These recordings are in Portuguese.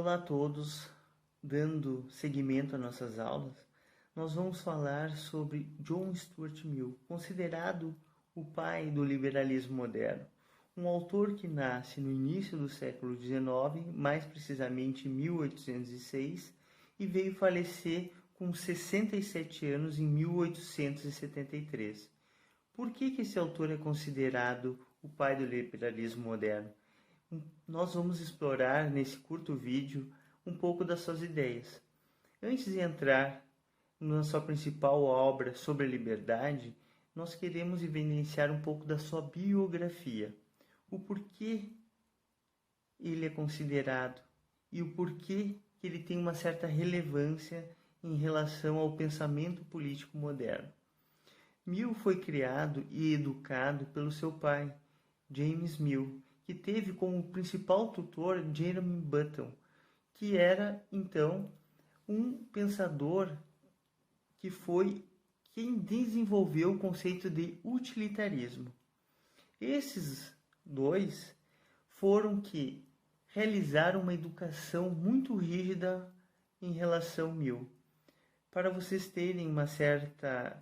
Olá a todos, dando seguimento às nossas aulas, nós vamos falar sobre John Stuart Mill, considerado o pai do liberalismo moderno, um autor que nasce no início do século XIX, mais precisamente em 1806, e veio falecer com 67 anos em 1873. Por que esse autor é considerado o pai do liberalismo moderno? Nós vamos explorar nesse curto vídeo um pouco das suas ideias. Antes de entrar na sua principal obra sobre a liberdade, nós queremos evidenciar um pouco da sua biografia, o porquê ele é considerado e o porquê que ele tem uma certa relevância em relação ao pensamento político moderno. Mill foi criado e educado pelo seu pai, James Mill, que teve como principal tutor Jeremy Bentham, que era então um pensador que foi quem desenvolveu o conceito de utilitarismo. Esses dois foram que realizaram uma educação muito rígida em relação a Mill. Para vocês terem uma certa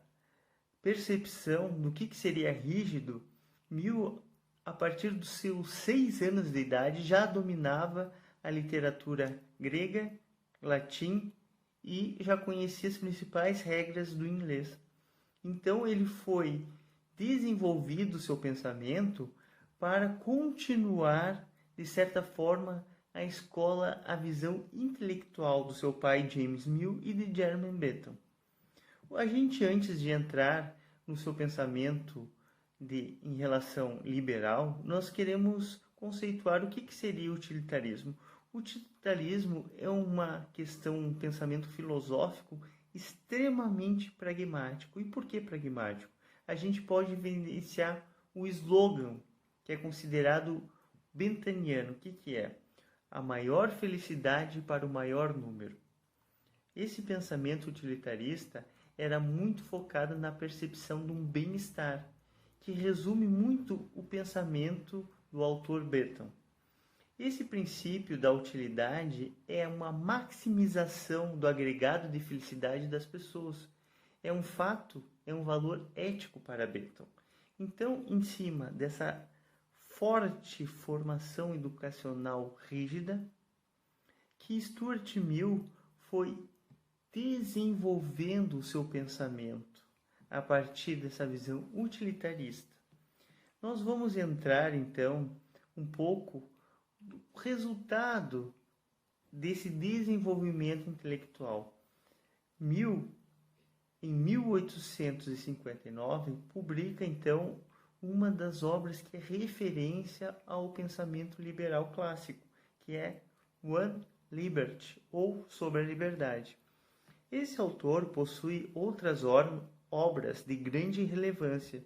percepção do que seria rígido, Mill, a partir dos seus 6 anos de idade, já dominava a literatura grega, latim e já conhecia as principais regras do inglês. Então ele foi desenvolvido seu pensamento para continuar, de certa forma, a escola, a visão intelectual do seu pai James Mill e de Jeremy Bentham. A gente, antes de entrar no seu pensamento em relação liberal, nós queremos conceituar o que seria o utilitarismo. O utilitarismo é uma questão, um pensamento filosófico extremamente pragmático. E por que pragmático? A gente pode evidenciar o slogan, que é considerado benthamiano. O que é? A maior felicidade para o maior número. Esse pensamento utilitarista era muito focado na percepção de um bem-estar, que resume muito o pensamento do autor Bentham. Esse princípio da utilidade é uma maximização do agregado de felicidade das pessoas. É um fato, é um valor ético para Bentham. Então, em cima dessa forte formação educacional rígida, que Stuart Mill foi desenvolvendo o seu pensamento a partir dessa visão utilitarista. Nós vamos entrar então um pouco do resultado desse desenvolvimento intelectual. Mill, em 1859, publica então uma das obras que é referência ao pensamento liberal clássico, que é On Liberty, ou Sobre a Liberdade. Esse autor possui outras obras de grande relevância,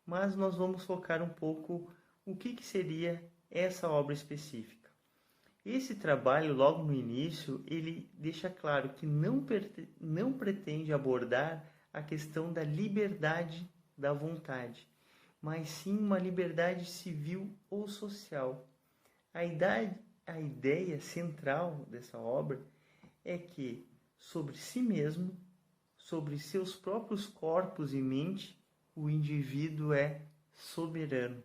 mas nós vamos focar um pouco o que seria essa obra específica. Esse trabalho, logo no início, ele deixa claro que não pretende abordar a questão da liberdade da vontade, mas sim uma liberdade civil ou social. A ideia central dessa obra é que, sobre si mesmo, sobre seus próprios corpos e mente, o indivíduo é soberano.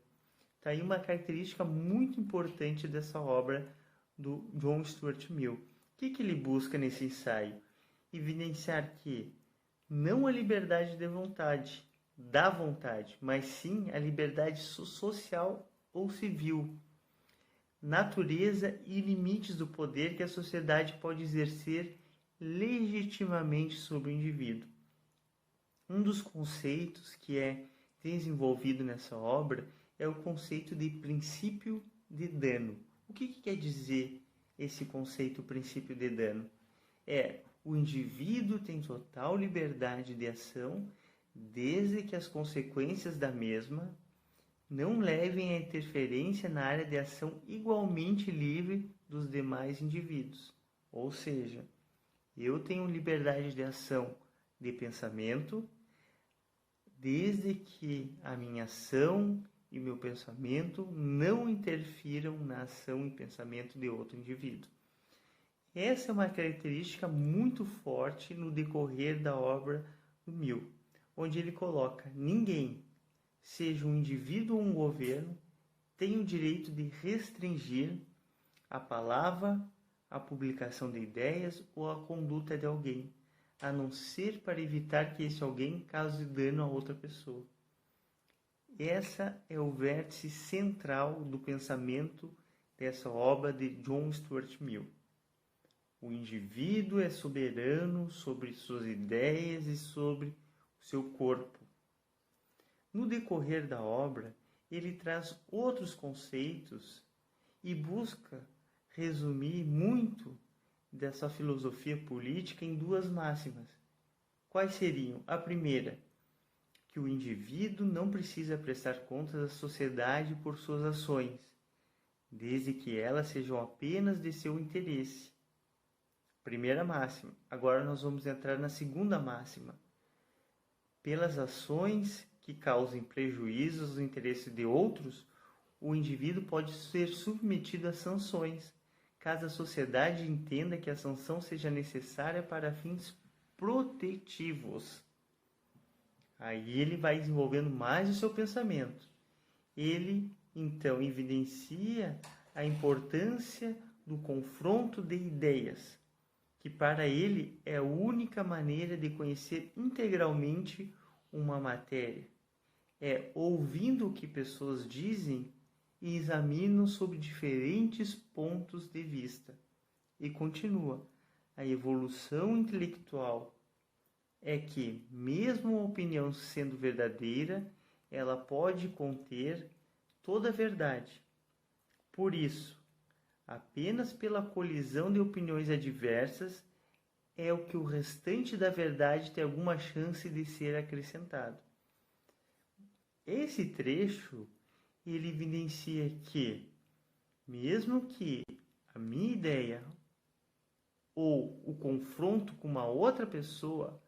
Está aí uma característica muito importante dessa obra do John Stuart Mill. O que ele busca nesse ensaio? Evidenciar que não a liberdade de vontade, da vontade, mas sim a liberdade social ou civil, natureza e limites do poder que a sociedade pode exercer legitimamente sobre o indivíduo. Um dos conceitos que é desenvolvido nessa obra é o conceito de princípio de dano. O que quer dizer esse conceito princípio de dano? O indivíduo tem total liberdade de ação desde que as consequências da mesma não levem a interferência na área de ação igualmente livre dos demais indivíduos. Ou seja, eu tenho liberdade de ação de pensamento desde que a minha ação e meu pensamento não interfiram na ação e pensamento de outro indivíduo. Essa é uma característica muito forte no decorrer da obra do Mill, onde ele coloca: ninguém, seja um indivíduo ou um governo, tem o direito de restringir a palavra, a publicação de ideias ou a conduta de alguém, a não ser para evitar que esse alguém cause dano a outra pessoa. Essa é o vértice central do pensamento dessa obra de John Stuart Mill. O indivíduo é soberano sobre suas ideias e sobre o seu corpo. No decorrer da obra, ele traz outros conceitos e busca resumir muito dessa filosofia política em duas máximas. Quais seriam? A primeira, que o indivíduo não precisa prestar contas à sociedade por suas ações, desde que elas sejam apenas de seu interesse. Primeira máxima. Agora nós vamos entrar na segunda máxima. Pelas ações que causem prejuízos aos interesses de outros, o indivíduo pode ser submetido a sanções, caso a sociedade entenda que a sanção seja necessária para fins protetivos. Aí ele vai desenvolvendo mais o seu pensamento. Ele, então, evidencia a importância do confronto de ideias, que para ele é a única maneira de conhecer integralmente uma matéria. É ouvindo o que pessoas dizem e examinam sob diferentes pontos de vista. E continua: a evolução intelectual é que, mesmo a opinião sendo verdadeira, ela pode conter toda a verdade. Por isso, apenas pela colisão de opiniões adversas é o que o restante da verdade tem alguma chance de ser acrescentado. Esse trecho, ele evidencia que, mesmo que a minha ideia ou o confronto com uma outra pessoa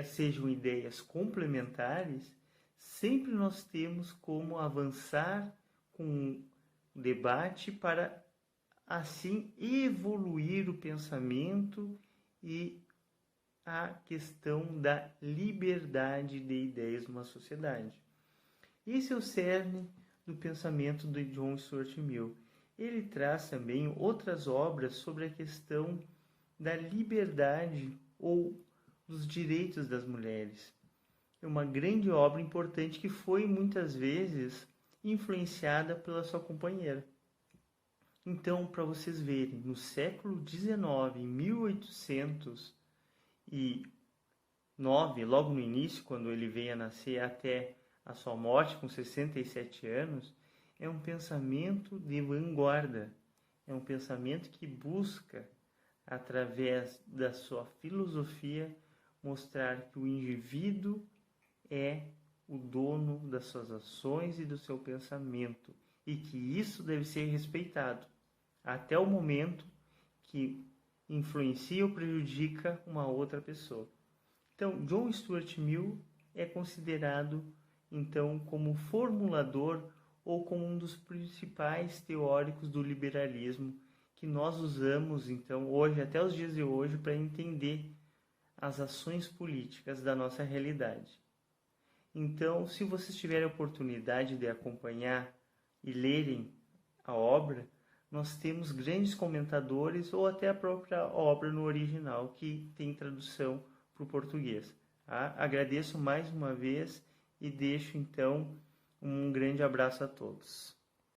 sejam ideias complementares, sempre nós temos como avançar com o debate para assim evoluir o pensamento e a questão da liberdade de ideias numa sociedade. Esse é o cerne do pensamento de John Stuart Mill. Ele traz também outras obras sobre a questão da liberdade ou dos direitos das mulheres. É uma grande obra importante que foi muitas vezes influenciada pela sua companheira. Então, para vocês verem, no século XIX, em 1809, logo no início, quando ele veio a nascer até a sua morte com 67 anos, é um pensamento de vanguarda, é um pensamento que busca, através da sua filosofia, mostrar que o indivíduo é o dono das suas ações e do seu pensamento e que isso deve ser respeitado até o momento que influencia ou prejudica uma outra pessoa. Então, John Stuart Mill é considerado então como formulador ou como um dos principais teóricos do liberalismo que nós usamos então hoje, até os dias de hoje, para entender as ações políticas da nossa realidade. Então, se vocês tiverem a oportunidade de acompanhar e lerem a obra, nós temos grandes comentadores ou até a própria obra no original que tem tradução para o português. Tá? Agradeço mais uma vez e deixo então um grande abraço a todos.